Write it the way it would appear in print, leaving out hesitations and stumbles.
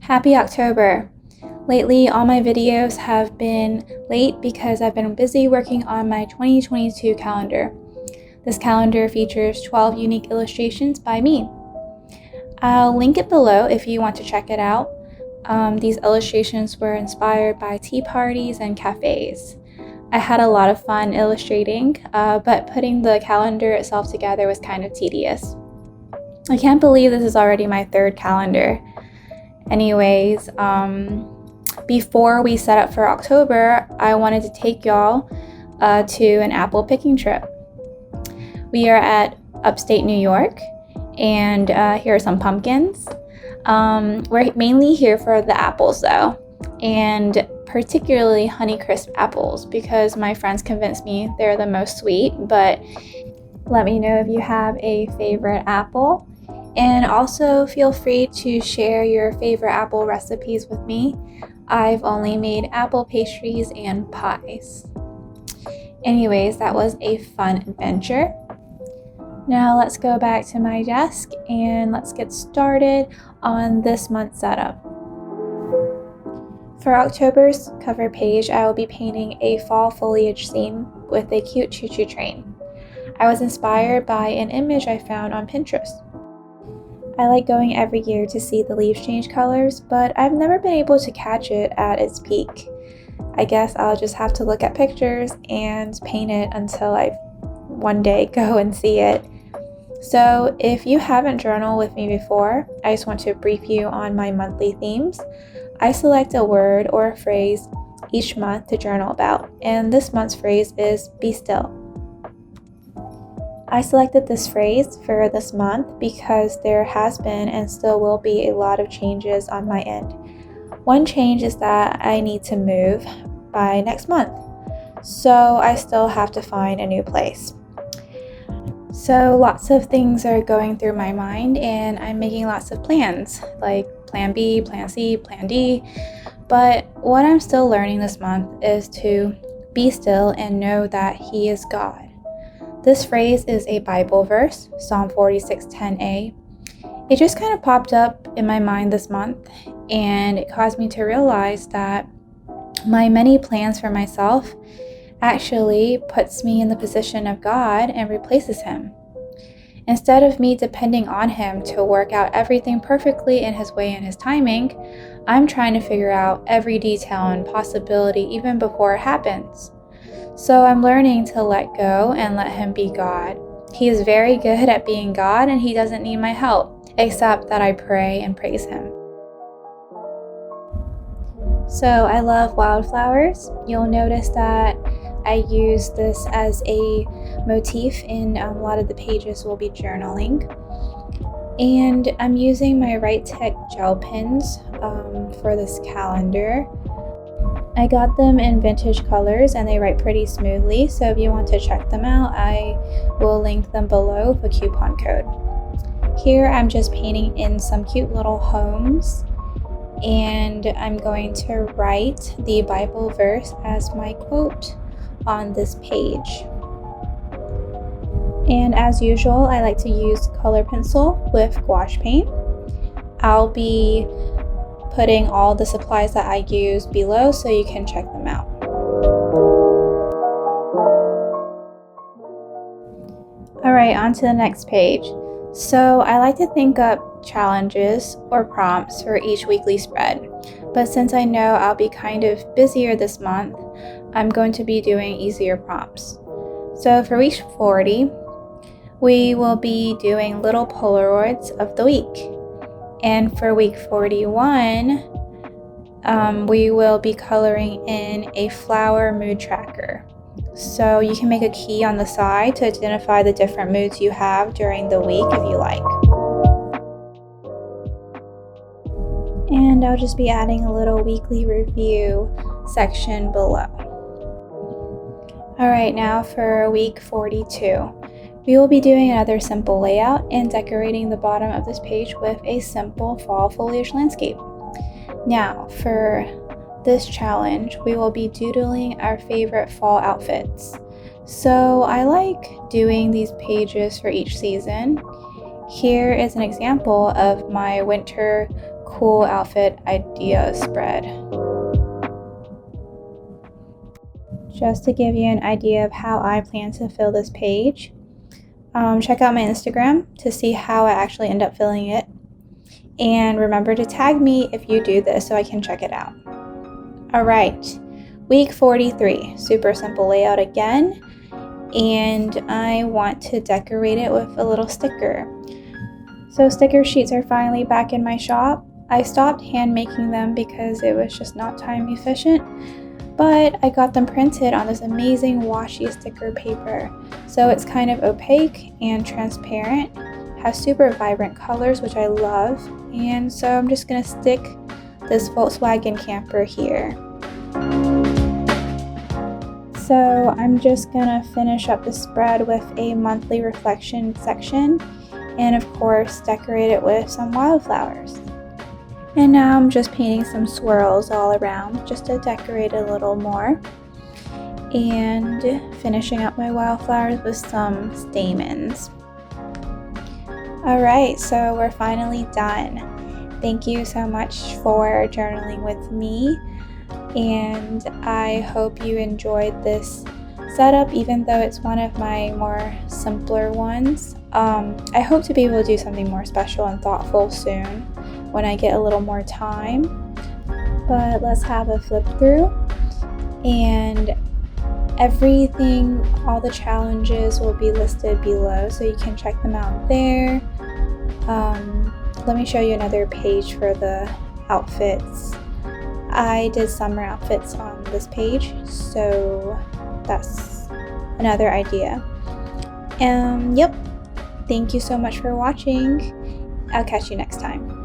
Happy October! Lately, all my videos have been late because I've been busy working on my 2022 calendar. This calendar features 12 unique illustrations by me. I'll link it below if you want to check it out. These illustrations were inspired by tea parties and cafes. I had a lot of fun illustrating, but putting the calendar itself together was kind of tedious. I can't believe this is already my third calendar. Anyways, before we set up for October, I wanted to take y'all to an apple picking trip. We are at upstate New York, and here are some pumpkins. We're mainly here for the apples though, and particularly Honeycrisp apples because my friends convinced me they're the most sweet, but let me know if you have a favorite apple. And also feel free to share your favorite apple recipes with me. I've only made apple pastries and pies. Anyways, that was a fun adventure. Now let's go back to my desk and let's get started on this month's setup. For October's cover page, I will be painting a fall foliage theme with a cute choo-choo train. I was inspired by an image I found on Pinterest. I like going every year to see the leaves change colors, but I've never been able to catch it at its peak. I guess I'll just have to look at pictures and paint it until I one day go and see it. So if you haven't journaled with me before, I just want to brief you on my monthly themes. I select a word or a phrase each month to journal about, and this month's phrase is "be still." I selected this phrase for this month because there has been and still will be a lot of changes on my end. One change is that I need to move by next month, so I still have to find a new place. So lots of things are going through my mind and I'm making lots of plans, like plan B, plan C, plan D. But what I'm still learning this month is to be still and know that He is God. This phrase is a Bible verse, Psalm 46:10a. It just kind of popped up in my mind this month, and it caused me to realize that my many plans for myself actually puts me in the position of God and replaces Him. Instead of me depending on Him to work out everything perfectly in His way and His timing, I'm trying to figure out every detail and possibility even before it happens. So I'm learning to let go and let Him be God. He is very good at being God and He doesn't need my help, except that I pray and praise Him. So I love wildflowers. You'll notice that I use this as a motif in a lot of the pages we'll be journaling. And I'm using my Right Tech gel pens for this calendar. I got them in vintage colors and they write pretty smoothly, so if you want to check them out, I will link them below with a coupon code. Here I'm just painting in some cute little homes, and I'm going to write the Bible verse as my quote on this page. And as usual, I like to use color pencil with gouache paint. I'll be putting all the supplies that I use below so you can check them out. Alright, on to the next page. So I like to think up challenges or prompts for each weekly spread, but since I know I'll be kind of busier this month, I'm going to be doing easier prompts. So for week 40, we will be doing little Polaroids of the week. And for week 41, we will be coloring in a flower mood tracker. So you can make a key on the side to identify the different moods you have during the week if you like. And I'll just be adding a little weekly review section below. Alright, now for week 42. We will be doing another simple layout and decorating the bottom of this page with a simple fall foliage landscape. Now, for this challenge, we will be doodling our favorite fall outfits. So I like doing these pages for each season. Here is an example of my winter cool outfit idea spread. Just to give you an idea of how I plan to fill this page, check out my Instagram to see how I actually end up filling it. And remember to tag me if you do this so I can check it out. Alright, week 43, super simple layout again. And I want to decorate it with a little sticker. So sticker sheets are finally back in my shop. I stopped hand making them because it was just not time efficient, but I got them printed on this amazing washi sticker paper. So it's kind of opaque and transparent, has super vibrant colors, which I love, and so I'm just gonna stick this Volkswagen camper here. So I'm just gonna finish up the spread with a monthly reflection section, and of course decorate it with some wildflowers. And now I'm just painting some swirls all around just to decorate a little more, and finishing up my wildflowers with some stamens. Alright, so we're finally done. Thank you so much for journaling with me, and I hope you enjoyed this setup even though it's one of my more simpler ones. I hope to be able to do something more special and thoughtful soon when I get a little more time. But let's have a flip through, and everything, all the challenges will be listed below so you can check them out there. Let me show you another page for the outfits. I did summer outfits on this page, so that's another idea. Yep. Thank you so much for watching. I'll catch you next time.